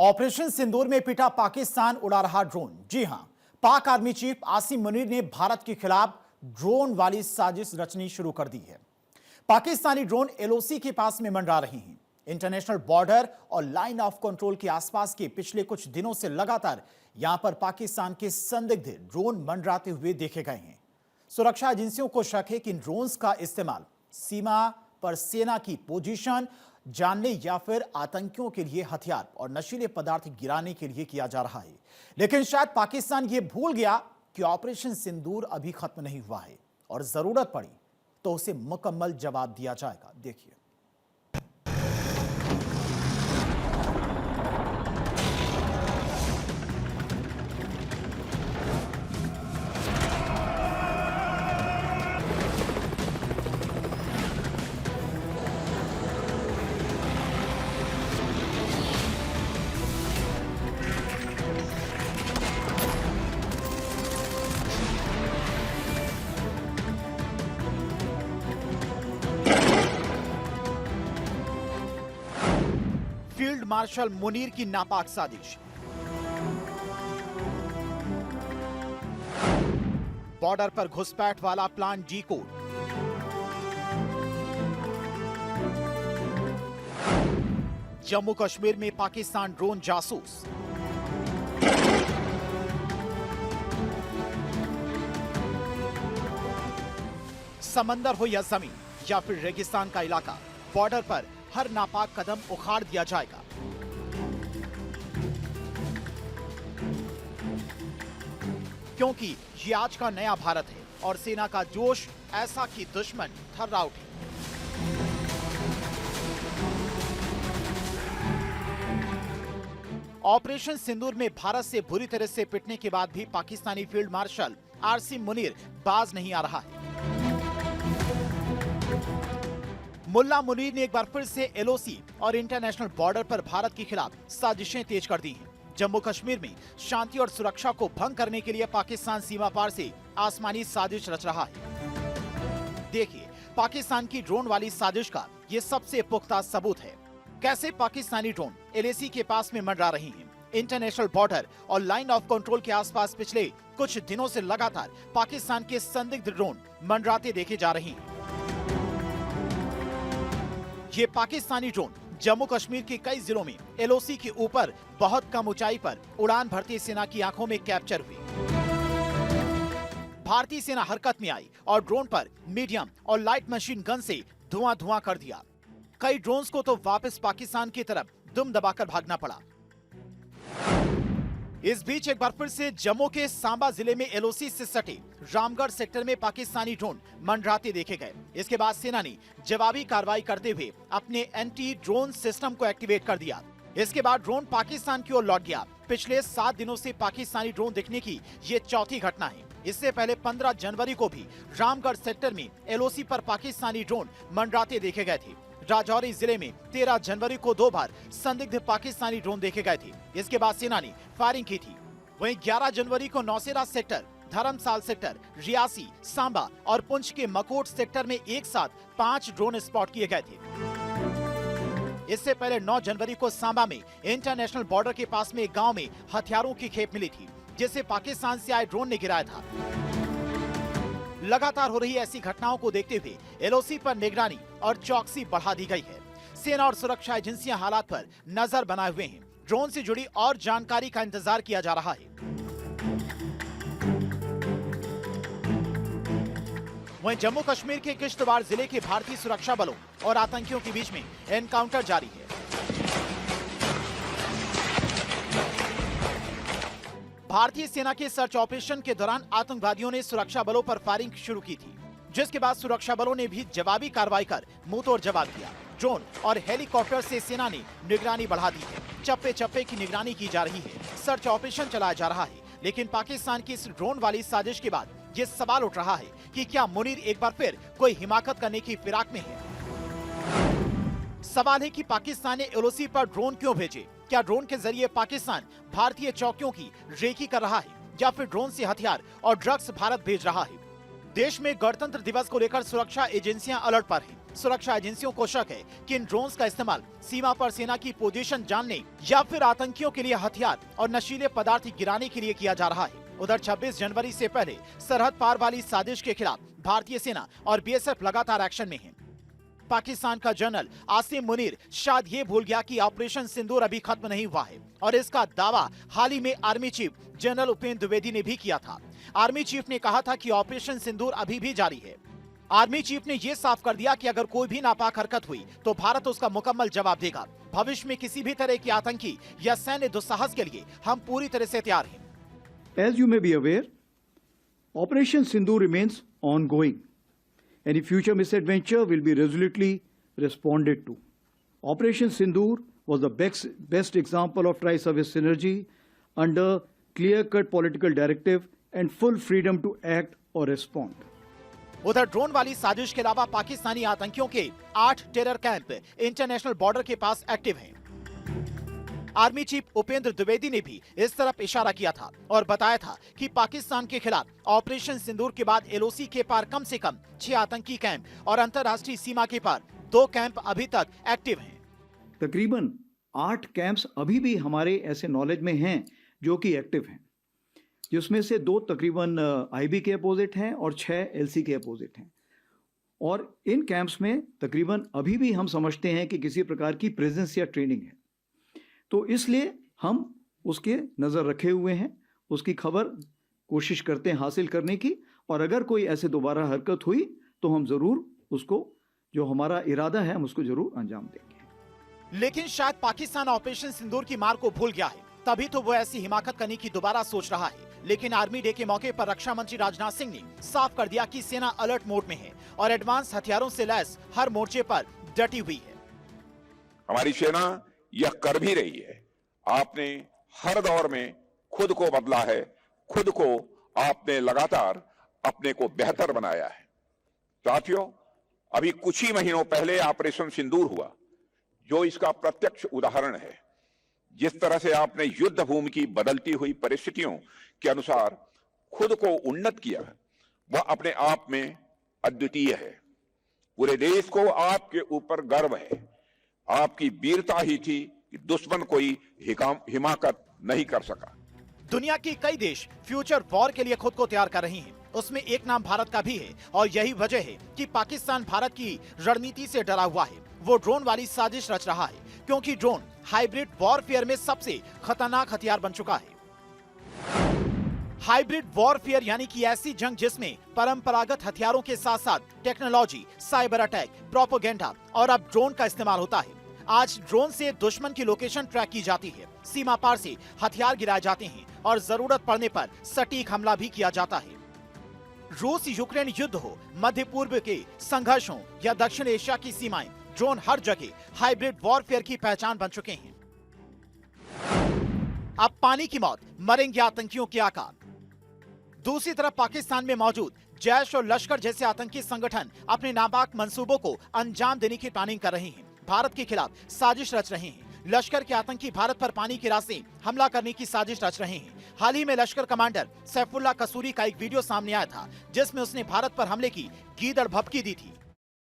Operation सिंदूर में पिटा पाकिस्तान उड़ा रहा ड्रोन। जी हां, पाक आर्मी चीफ आसिम मुनीर ने भारत के खिलाफ ड्रोन वाली साजिश रचनी शुरू कर दी है। पाकिस्तानी ड्रोन एलओसी के पास में मंडरा रहे हैं। इंटरनेशनल बॉर्डर और लाइन ऑफ कंट्रोल के आसपास के पिछले कुछ दिनों से लगातार यहां पर पाकिस्तान के संदिग्ध ड्रोन मंडराते हुए देखे गए हैं। सुरक्षा एजेंसियों को शक है कि इन ड्रोन्स का इस्तेमाल सीमा पर सेना की पोजीशन जानने या फिर आतंकियों के लिए हथियार और नशीले पदार्थ गिराने के लिए किया जा रहा है। लेकिन शायद पाकिस्तान ये भूल गया कि ऑपरेशन सिंदूर अभी खत्म नहीं हुआ है और जरूरत पड़ी तो उसे मुकम्मल जवाब दिया जाएगा। देखिए, फील्ड मार्शल मुनीर की नापाक साजिश। बॉर्डर पर घुसपैठ वाला plan D code. Jammu Kashmir में पाकिस्तान ड्रोन जासूस। समंदर हो या जमीन या फिर रेगिस्तान का इलाका, बॉर्डर पर हर नापाक कदम उखाड़ दिया जाएगा। क्योंकि ये आज का नया भारत है और सेना का जोश ऐसा कि दुश्मन थर्रा उठे। ऑपरेशन सिंदूर में भारत से बुरी तरह से पिटने के बाद भी पाकिस्तानी फील्ड मार्शल आसिम मुनीर बाज नहीं आ रहा है। मुल्ला मुनीर ने एक बार फिर से एलओसी और इंटरनेशनल बॉर्डर पर भारत के खिलाफ साजिशें तेज कर दी हैं। जम्मू कश्मीर में शांति और सुरक्षा को भंग करने के लिए पाकिस्तान सीमा पार से आसमानी साजिश रच रहा है। देखिए, पाकिस्तान की ड्रोन वाली साजिश का ये सबसे पुख्ता सबूत है। कैसे पाकिस्तानी ड्रोन एलओसी के पास में मंडरा रही हैं। इंटरनेशनल बॉर्डर और लाइन ऑफ कंट्रोल के आसपास पिछले कुछ दिनों से लगातार पाकिस्तान के संदिग्ध ड्रोन मंडराते देखे जा रहे हैं। ये पाकिस्तानी ड्रोन जम्मू कश्मीर के कई जिलों में एलओसी के ऊपर बहुत कम ऊंचाई पर उड़ान भरती सेना की आंखों में कैप्चर हुए। भारतीय सेना हरकत में आई और ड्रोन पर मीडियम और लाइट मशीन गन से धुआं कर दिया। कई ड्रोन्स को तो वापस पाकिस्तान की तरफ दुम दबाकर भागना पड़ा। इस बीच एक बार फिर से जम्मू के सांबा जिले में एलओसी से सटे रामगढ़ सेक्टर में पाकिस्तानी ड्रोन मंडराते देखे गए। इसके बाद सेना ने जवाबी कार्रवाई करते हुए अपने एंटी ड्रोन सिस्टम को एक्टिवेट कर दिया। इसके बाद ड्रोन पाकिस्तान की ओर लौट गया। पिछले 7 दिनों से पाकिस्तानी ड्रोन दिखने की ये चौथी घटना है। इससे पहले 15 जनवरी को भी रामगढ़ सेक्टर में एलओसी पर पाकिस्तानी ड्रोन मंडराते देखे गए थे। राजौरी जिले में 13 जनवरी को 2 बार संदिग्ध पाकिस्तानी ड्रोन देखे गए थे। इसके बाद सेना ने फायरिंग की थी। वहीं 11 जनवरी को नौशेरा सेक्टर, धर्मसाल सेक्टर, रियासी, सांबा और पुंछ के मकोट सेक्टर में एक साथ 5 ड्रोन स्पॉट किए गए थे। इससे पहले 9 जनवरी को सांबा में इंटरनेशनल बॉर्डर के पास में एक गांव में हथियारों की खेप मिली थी, जिसे पाकिस्तान से आए ड्रोन ने गिराया था। लगातार हो रही ऐसी घटनाओं को देखते हुए एलओसी पर निगरानी और चौकसी बढ़ा दी गई है। सेना और सुरक्षा एजेंसियां हालात पर नजर बनाए हुए हैं। ड्रोन से जुड़ी और जानकारी का इंतजार किया जा रहा है। वहीं जम्मू कश्मीर के किश्तवाड़ जिले के भारतीय सुरक्षा बलों और आतंकियों के बीच में एनकाउंटर जारी है। भारतीय सेना के सर्च ऑपरेशन के दौरान आतंकवादियों ने सुरक्षा बलों पर फायरिंग शुरू की थी, जिसके बाद सुरक्षा बलों ने भी जवाबी कार्रवाई कर मुंहतोड़ जवाब दिया। ड्रोन और हेलीकॉप्टर से सेना ने निगरानी बढ़ा दी है। चप्पे चप्पे की निगरानी की जा रही है। सर्च ऑपरेशन चलाया जा रहा है। लेकिन पाकिस्तान की इस ड्रोन वाली साजिश के बाद ये सवाल उठ रहा है कि क्या मुनीर एक बार फिर कोई हिमाकत करने की फिराक में है। सवाल है कि पाकिस्तान ने एलओसी पर ड्रोन क्यों भेजे। क्या ड्रोन के जरिए पाकिस्तान भारतीय चौकियों की रेकी कर रहा है या फिर ड्रोन से हथियार और ड्रग्स भारत भेज रहा है। देश में गणतंत्र दिवस को लेकर सुरक्षा एजेंसियां अलर्ट पर हैं। सुरक्षा एजेंसियों को शक है कि इन ड्रोन्स का इस्तेमाल सीमा पर सेना की पोजीशन जानने या फिर आतंकियों के लिए हथियार और नशीले पदार्थ गिराने के लिए किया जा रहा है। उधर 26 जनवरी से पहले सरहद पार वाली साजिश के खिलाफ भारतीय सेना और बीएसएफ लगातार एक्शन में है। पाकिस्तान का जनरल आसिम मुनीर शायद ये भूल गया कि ऑपरेशन सिंदूर अभी खत्म नहीं हुआ है और इसका दावा हाल ही में army chief general Upendra Dwivedi ने भी किया था। आर्मी चीफ ने कहा था कि ऑपरेशन सिंदूर अभी भी जारी है। आर्मी चीफ ने यह साफ कर दिया कि अगर कोई भी नापाक हरकत हुई तो भारत उसका मुकम्मल जवाब देगा। भविष्य में किसी भी तरह के आतंकी या सैन्य दुस्साहस के लिए हम पूरी तरह से तैयार हैं। As you may be aware, Operation Sindoor remains ongoing. Any future misadventure will be resolutely responded to. Operation Sindoor was the best example of tri-service synergy under clear-cut political directive and full freedom to act or respond. उधर drone वाली साजिश के अलावा पाकिस्तानी आतंकियों के 8 terror camp international border के पास active हैं। Army chief Upendra Dwivedi ने भी इस तरफ इशारा किया था और बताया था कि पाकिस्तान के खिलाफ ऑपरेशन सिंदूर के बाद एलओसी के पार कम से कम 6 आतंकी कैंप और अंतर्राष्ट्रीय सीमा के पार 2 कैंप अभी तक एक्टिव हैं। तकरीबन 8 कैंप्स अभी भी हमारे ऐसे नॉलेज में हैं जो कि एक्टिव हैं, जिसमें से 2 तकरीबन आईबी के अपोजिट हैं और 6 एलसी के अपोजिट हैं। और इन कैंप्स में तकरीबन अभी भी हम समझते हैं कि किसी प्रकार की प्रेजेंस या ट्रेनिंग है, तो इसलिए हम उसके नज़र रखे हुए हैं, उसकी खबर कोशिश करते हैं हासिल करने की, और अगर कोई ऐसे दोबारा हरकत हुई तो हम ज़रूर उसको, जो हमारा इरादा है, हम उसको ज़रूर अंजाम देंगे। लेकिन शायद पाकिस्तान ऑपरेशन सिंदूर की मार को भूल गया है, तभी तो वो ऐसी हिमाकत करने की दोबारा सोच रहा है। लेकिन आर्मी डे के मौके पर रक्षा मंत्री राजनाथ सिंह ने साफ कर दिया कि सेना अलर्ट मोड में है और एडवांस हथियारों से लैस हर मोर्चे पर डटी हुई है। हमारी सेना यह कर भी रही है। आपने हर दौर में खुद को बदला है, खुद को आपने लगातार अपने को बेहतर बनाया है। साथियों, अभी कुछ ही महीनों पहले ऑपरेशन सिंदूर हुआ, जो इसका प्रत्यक्ष उदाहरण है। जिस तरह से आपने युद्ध भूमि की बदलती हुई परिस्थितियों के अनुसार खुद को उन्नत किया, वह अपने आप में अद्वितीय है। पूरे देश को आपके ऊपर गर्व है। आपकी वीरता ही थी कि दुश्मन कोई हिमाकत नहीं कर सका। दुनिया की कई देश फ्यूचर वॉर के लिए खुद को तैयार कर रही हैं। उसमें एक नाम भारत का भी है और यही वजह है कि पाकिस्तान भारत की रणनीति से डरा हुआ है। वो ड्रोन वाली साजिश रच रहा है, क्योंकि ड्रोन हाइब्रिड वॉरफेयर में सबसे खतरनाक हथियार बन चुका है। हाइब्रिड वॉरफेयर यानी कि ऐसी जंग जिसमें परंपरागत हथियारों के साथ साथ टेक्नोलॉजी, साइबर अटैक, प्रोपेगेंडा और अब ड्रोन का इस्तेमाल होता है। आज ड्रोन से दुश्मन की लोकेशन ट्रैक की जाती है, सीमा पार से हथियार गिराए जाते हैं और जरूरत पड़ने पर सटीक हमला भी किया जाता है। रूस यूक्रेन युद्ध हो, मध्य पूर्व के संघर्ष हो या दक्षिण एशिया की सीमाएं, ड्रोन हर जगह हाइब्रिड वॉरफेयर की पहचान बन चुके हैं। अब पानी की मौत, मरेंगे आतंकियों के आका। दूसरी तरफ पाकिस्तान में मौजूद जैश और लश्कर जैसे आतंकी संगठन अपने नापाक मंसूबों को अंजाम देने की प्लानिंग कर रहे हैं, भारत के खिलाफ साजिश रच रहे हैं। लश्कर के आतंकी भारत पर पानी के रास्ते हमला करने की साजिश रच रहे हैं। हाल ही में लश्कर कमांडर सैफुल्लाह कसूरी का एक वीडियो सामने आया था, जिसमें उसने भारत पर हमले की गीदड़ भभकी दी थी।